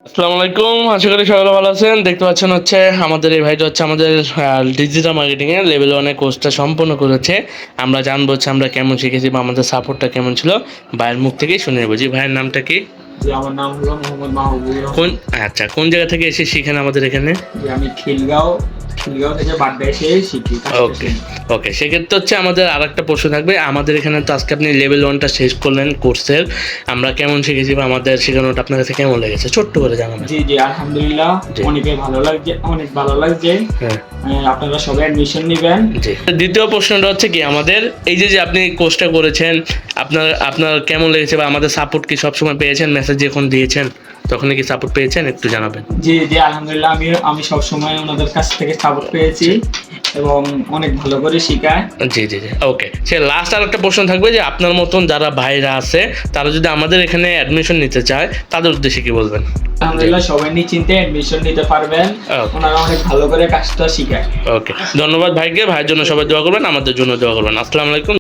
আসসালামু আলাইকুম, আশা করি সবাই ভালো আছেন। দেখতে পাচ্ছেন হচ্ছে আমাদের এই ভাইটা হচ্ছে আমাদের ডিজিটাল মার্কেটিং এর লেভেল 1 এর কোর্সটা সম্পূর্ণ করেছে। আমরা জানবো হচ্ছে আমরা কেমন শিখেছি বা আমাদের সাপোর্টটা কেমন ছিল। ভাইয়ের মুখ থেকেই শুনে নেবো। জি, ভাইয়ের নামটা কি? জি, আমার নাম হলো মোহাম্মদ মাহবুবুর কোন রহমান। আচ্ছা, কোন জায়গা থেকে এসে শিখেন আমাদের এখানে? জি, আমি খিলগাঁও থেকে বাড্ডা এসে শিখি কাজটা ওকে, শিখি। ওকে। সেক্ষেত্রে হচ্ছে আমাদের আরেকটা প্রশ্ন থাকবে। আমাদের এখানে তো আজকে আপনি লেভেল 1টা শেষ করলেন কোর্সের। আমরা কেমন শিখেছি বা আমাদের শেখানোটা আপনার কাছে কেমন লেগেছে? ছোট্ট করে জানাবেন। জি জি, আলহামদুলিল্লাহ, জি। অনেক ভালো লাগছে। হ্যাঁ। আপনারা সবাই অ্যাডমিশন নেবেন। জি। দ্বিতীয় প্রশ্নটা হচ্ছে কি আমাদের এই যে আপনি কোর্সটা করেছেন, আপনার আপনার কেমন লেগেছে বা আমাদের সাপোর্ট কি সবসময় পেয়েছেন? মেসেজ যখন দিয়েছেন তখনই কি সাপোর্ট পেয়েছেন? একটু জানাবেন। জি জি, আলহামদুলিল্লাহ, আমি সবসময় ওনাদের কাছ থেকে সাপোর্ট পেয়েছি এবং অনেক ভালো করে শিখায়। জি জি জি, ওকে। সে লাস্ট আর একটা প্রশ্ন থাকবে যে আপনার মতন যারা ভাইরা আছে তারা যদি আমাদের এখানে অ্যাডমিশন নিতে চায় তাদের উদ্দেশ্যে কি বলবেন? আলহামদুলিল্লাহ, সবাই নিশ্চিন্তে অ্যাডমিশন নিতে পারবেন। ওকে, ওনারা অনেক ভালো করে কাজটা শিখায়। ওকে। ধন্যবাদ ভাইকে। ভাইয়ের জন্য সবাই দোয়া করবেন, আমাদের জন্য দোয়া করবেন। আসসালামু আলাইকুম।